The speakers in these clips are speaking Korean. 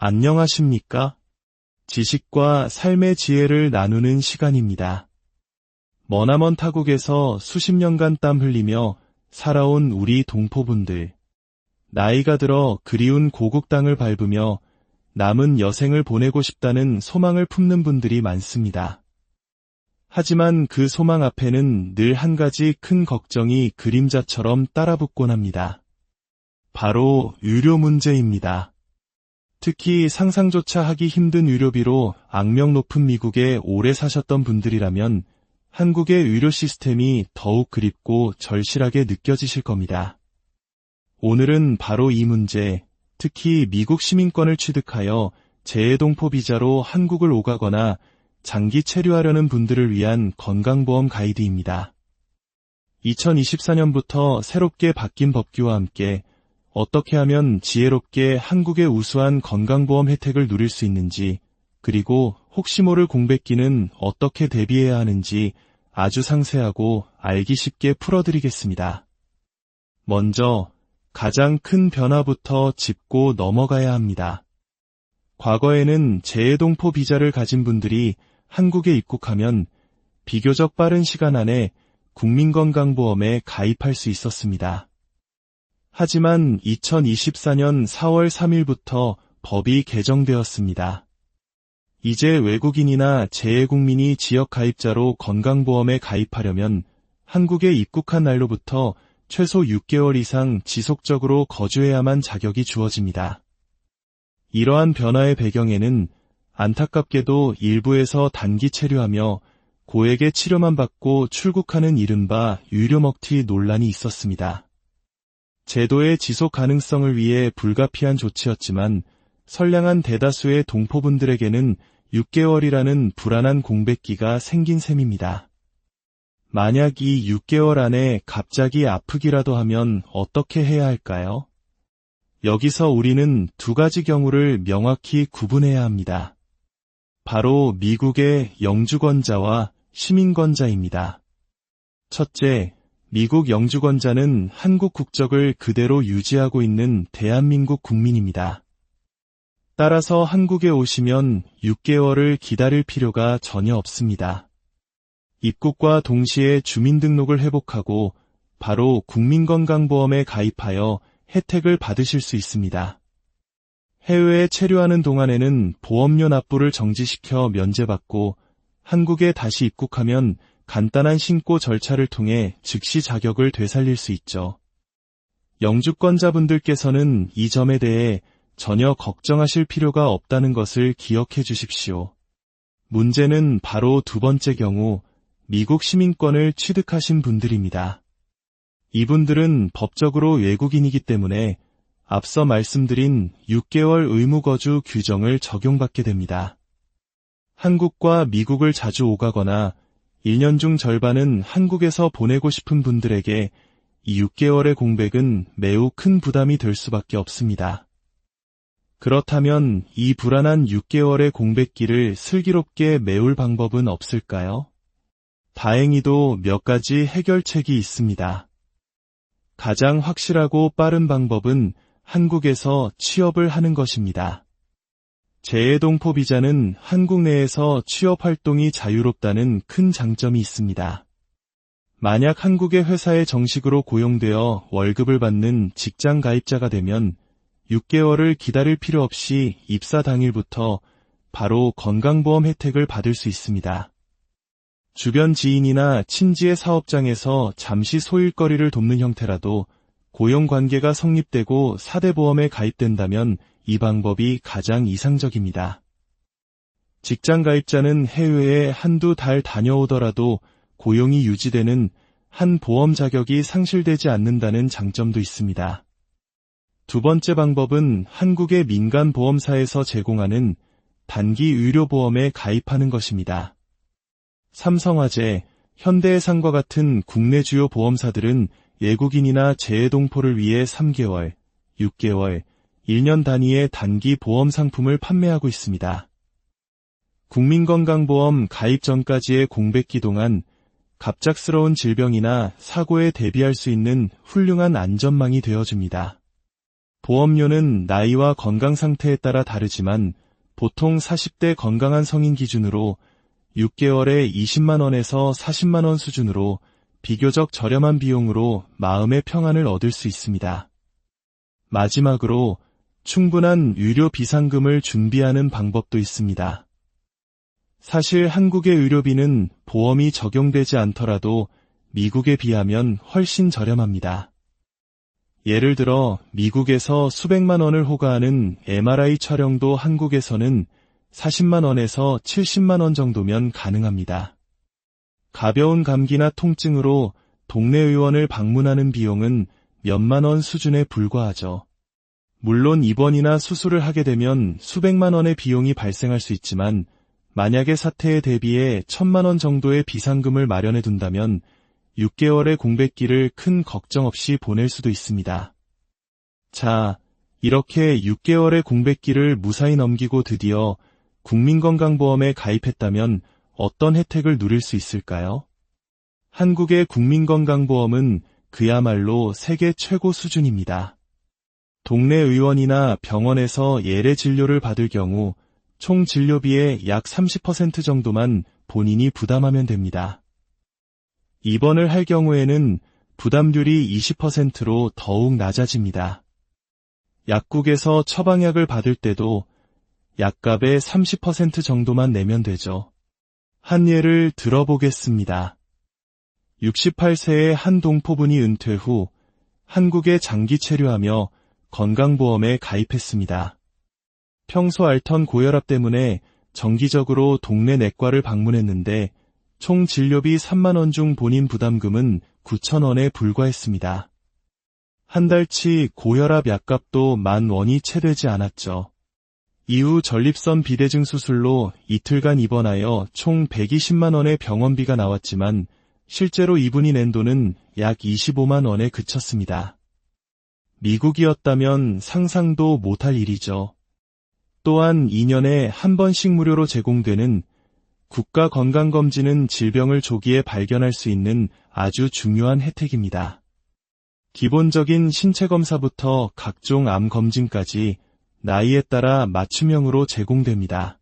안녕하십니까? 지식과 삶의 지혜를 나누는 시간입니다. 머나먼 타국에서 수십 년간 땀 흘리며 살아온 우리 동포분들, 나이가 들어 그리운 고국 땅을 밟으며 남은 여생을 보내고 싶다는 소망을 품는 분들이 많습니다. 하지만 그 소망 앞에는 늘 한 가지 큰 걱정이 그림자처럼 따라붙곤 합니다. 바로 의료 문제입니다. 특히 상상조차 하기 힘든 의료비로 악명 높은 미국에 오래 사셨던 분들이라면 한국의 의료 시스템이 더욱 그립고 절실하게 느껴지실 겁니다. 오늘은 바로 이 문제, 특히 미국 시민권을 취득하여 재외동포 비자로 한국을 오가거나 장기 체류하려는 분들을 위한 건강보험 가이드입니다. 2024년부터 새롭게 바뀐 법규와 함께 어떻게 하면 지혜롭게 한국의 우수한 건강보험 혜택을 누릴 수 있는지, 그리고 혹시 모를 공백기는 어떻게 대비해야 하는지 아주 상세하고 알기 쉽게 풀어드리겠습니다. 먼저 가장 큰 변화부터 짚고 넘어가야 합니다. 과거에는 재외동포 비자를 가진 분들이 한국에 입국하면 비교적 빠른 시간 안에 국민건강보험에 가입할 수 있었습니다. 하지만 2024년 4월 3일부터 법이 개정되었습니다. 이제 외국인이나 재외국민이 지역가입자로 건강보험에 가입하려면 한국에 입국한 날로부터 최소 6개월 이상 지속적으로 거주해야만 자격이 주어집니다. 이러한 변화의 배경에는 안타깝게도 일부에서 단기 체류하며 고액의 치료만 받고 출국하는 이른바 유료먹튀 논란이 있었습니다. 제도의 지속 가능성을 위해 불가피한 조치였지만 선량한 대다수의 동포분들에게는 6개월이라는 불안한 공백기가 생긴 셈입니다. 만약 이 6개월 안에 갑자기 아프기라도 하면 어떻게 해야 할까요? 여기서 우리는 두 가지 경우를 명확히 구분해야 합니다. 바로 미국의 영주권자와 시민권자입니다. 첫째, 미국 영주권자는 한국 국적을 그대로 유지하고 있는 대한민국 국민입니다. 따라서 한국에 오시면 6개월을 기다릴 필요가 전혀 없습니다. 입국과 동시에 주민등록을 회복하고 바로 국민건강보험에 가입하여 혜택을 받으실 수 있습니다. 해외에 체류하는 동안에는 보험료 납부를 정지시켜 면제받고 한국에 다시 입국하면 간단한 신고 절차를 통해 즉시 자격을 되살릴 수 있죠. 영주권자분들께서는 이 점에 대해 전혀 걱정하실 필요가 없다는 것을 기억해 주십시오. 문제는 바로 두 번째 경우, 미국 시민권을 취득하신 분들입니다. 이분들은 법적으로 외국인이기 때문에 앞서 말씀드린 6개월 의무거주 규정을 적용받게 됩니다. 한국과 미국을 자주 오가거나 1년 중 절반은 한국에서 보내고 싶은 분들에게 이 6개월의 공백은 매우 큰 부담이 될 수밖에 없습니다. 그렇다면 이 불안한 6개월의 공백기를 슬기롭게 메울 방법은 없을까요? 다행히도 몇 가지 해결책이 있습니다. 가장 확실하고 빠른 방법은 한국에서 취업을 하는 것입니다. 재외동포 비자는 한국 내에서 취업 활동이 자유롭다는 큰 장점이 있습니다. 만약 한국의 회사에 정식으로 고용되어 월급을 받는 직장 가입자가 되면 6개월을 기다릴 필요 없이 입사 당일부터 바로 건강보험 혜택을 받을 수 있습니다. 주변 지인이나 친지의 사업장에서 잠시 소일거리를 돕는 형태라도 고용관계가 성립되고 4대 보험에 가입된다면 이 방법이 가장 이상적입니다. 직장 가입자는 해외에 한두 달 다녀오더라도 고용이 유지되는 한 보험 자격이 상실되지 않는다는 장점도 있습니다. 두 번째 방법은 한국의 민간 보험사에서 제공하는 단기 의료보험에 가입하는 것입니다. 삼성화재, 현대해상과 같은 국내 주요 보험사들은 외국인이나 재외동포를 위해 3개월, 6개월, 1년 단위의 단기 보험 상품을 판매하고 있습니다. 국민건강보험 가입 전까지의 공백기 동안 갑작스러운 질병이나 사고에 대비할 수 있는 훌륭한 안전망이 되어줍니다. 보험료는 나이와 건강 상태에 따라 다르지만 보통 40대 건강한 성인 기준으로 6개월에 20만 원에서 40만 원 수준으로 비교적 저렴한 비용으로 마음의 평안을 얻을 수 있습니다. 마지막으로 충분한 의료 비상금을 준비하는 방법도 있습니다. 사실 한국의 의료비는 보험이 적용되지 않더라도 미국에 비하면 훨씬 저렴합니다. 예를 들어 미국에서 수백만 원을 호가하는 MRI 촬영도 한국에서는 40만 원에서 70만 원 정도면 가능합니다. 가벼운 감기나 통증으로 동네 의원을 방문하는 비용은 몇만 원 수준에 불과하죠. 물론 입원이나 수술을 하게 되면 수백만 원의 비용이 발생할 수 있지만 만약에 사태에 대비해 1,000만 원 정도의 비상금을 마련해 둔다면 6개월의 공백기를 큰 걱정 없이 보낼 수도 있습니다. 자, 이렇게 6개월의 공백기를 무사히 넘기고 드디어 국민건강보험에 가입했다면 어떤 혜택을 누릴 수 있을까요? 한국의 국민건강보험은 그야말로 세계 최고 수준입니다. 동네 의원이나 병원에서 예래 진료를 받을 경우 총 진료비의 약 30% 정도만 본인이 부담하면 됩니다. 입원을 할 경우에는 부담률이 20%로 더욱 낮아집니다. 약국에서 처방약을 받을 때도 약값의 30% 정도만 내면 되죠. 한 예를 들어보겠습니다. 68세의 한 동포분이 은퇴 후 한국에 장기 체류하며 건강보험에 가입했습니다. 평소 앓던 고혈압 때문에 정기적으로 동네 내과를 방문했는데 총 진료비 3만 원 중 본인 부담금은 9천 원에 불과했습니다. 한 달치 고혈압 약값도 10,000원이 채 되지 않았죠. 이후 전립선 비대증 수술로 이틀간 입원하여 총 120만 원의 병원비가 나왔지만 실제로 이분이 낸 돈은 약 25만 원에 그쳤습니다. 미국이었다면 상상도 못할 일이죠. 또한 2년에 한 번씩 무료로 제공되는 국가건강검진은 질병을 조기에 발견할 수 있는 아주 중요한 혜택입니다. 기본적인 신체검사부터 각종 암검진까지 나이에 따라 맞춤형으로 제공됩니다.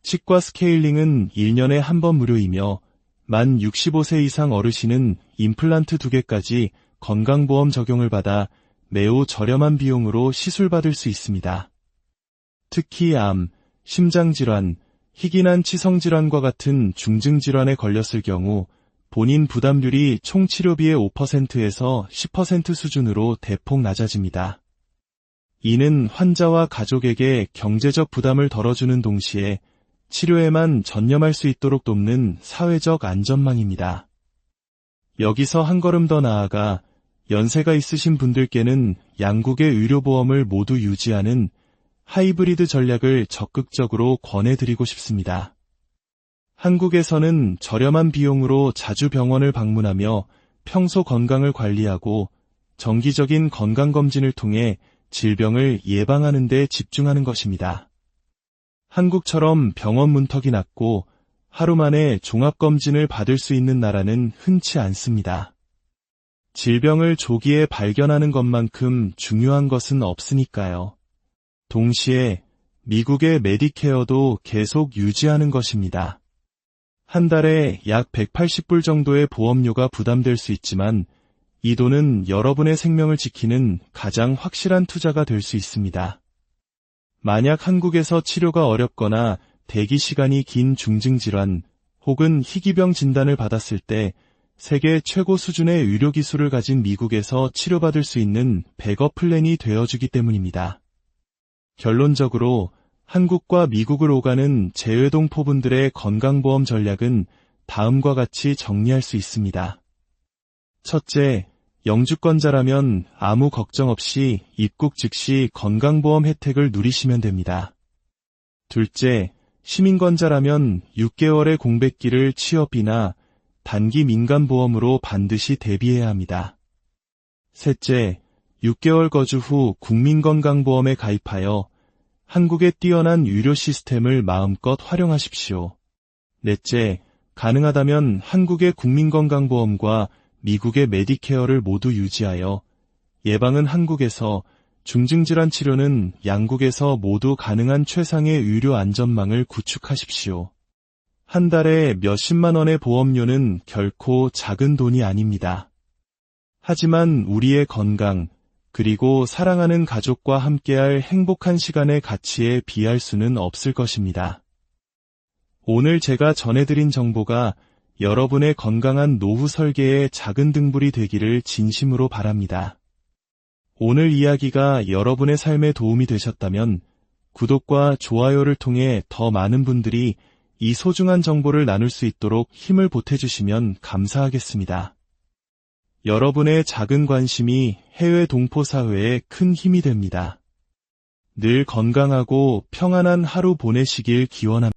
치과 스케일링은 1년에 한 번 무료이며 만 65세 이상 어르신은 임플란트 2개까지 건강보험 적용을 받아 매우 저렴한 비용으로 시술받을 수 있습니다. 특히 암, 심장질환, 희귀난 치성질환과 같은 중증질환에 걸렸을 경우 본인 부담률이 총 치료비의 5%에서 10% 수준으로 대폭 낮아집니다. 이는 환자와 가족에게 경제적 부담을 덜어주는 동시에 치료에만 전념할 수 있도록 돕는 사회적 안전망입니다. 여기서 한 걸음 더 나아가 연세가 있으신 분들께는 양국의 의료보험을 모두 유지하는 하이브리드 전략을 적극적으로 권해드리고 싶습니다. 한국에서는 저렴한 비용으로 자주 병원을 방문하며 평소 건강을 관리하고 정기적인 건강검진을 통해 질병을 예방하는 데 집중하는 것입니다. 한국처럼 병원 문턱이 낮고 하루 만에 종합검진을 받을 수 있는 나라는 흔치 않습니다. 질병을 조기에 발견하는 것만큼 중요한 것은 없으니까요. 동시에 미국의 메디케어도 계속 유지하는 것입니다. 한 달에 약 180불 정도의 보험료가 부담될 수 있지만 이 돈은 여러분의 생명을 지키는 가장 확실한 투자가 될 수 있습니다. 만약 한국에서 치료가 어렵거나 대기 시간이 긴 중증질환 혹은 희귀병 진단을 받았을 때 세계 최고 수준의 의료기술을 가진 미국에서 치료받을 수 있는 백업 플랜이 되어주기 때문입니다. 결론적으로 한국과 미국을 오가는 재외동포분들의 건강보험 전략은 다음과 같이 정리할 수 있습니다. 첫째, 영주권자라면 아무 걱정 없이 입국 즉시 건강보험 혜택을 누리시면 됩니다. 둘째, 시민권자라면 6개월의 공백기를 취업이나 단기 민간보험으로 반드시 대비해야 합니다. 셋째, 6개월 거주 후 국민건강보험에 가입하여 한국의 뛰어난 의료 시스템을 마음껏 활용하십시오. 넷째, 가능하다면 한국의 국민건강보험과 미국의 메디케어를 모두 유지하여 예방은 한국에서, 중증질환 치료는 양국에서 모두 가능한 최상의 의료 안전망을 구축하십시오. 한 달에 몇십만 원의 보험료는 결코 작은 돈이 아닙니다. 하지만 우리의 건강, 그리고 사랑하는 가족과 함께할 행복한 시간의 가치에 비할 수는 없을 것입니다. 오늘 제가 전해드린 정보가 여러분의 건강한 노후 설계의 작은 등불이 되기를 진심으로 바랍니다. 오늘 이야기가 여러분의 삶에 도움이 되셨다면 구독과 좋아요를 통해 더 많은 분들이 이 소중한 정보를 나눌 수 있도록 힘을 보태주시면 감사하겠습니다. 여러분의 작은 관심이 해외 동포 사회에 큰 힘이 됩니다. 늘 건강하고 평안한 하루 보내시길 기원합니다.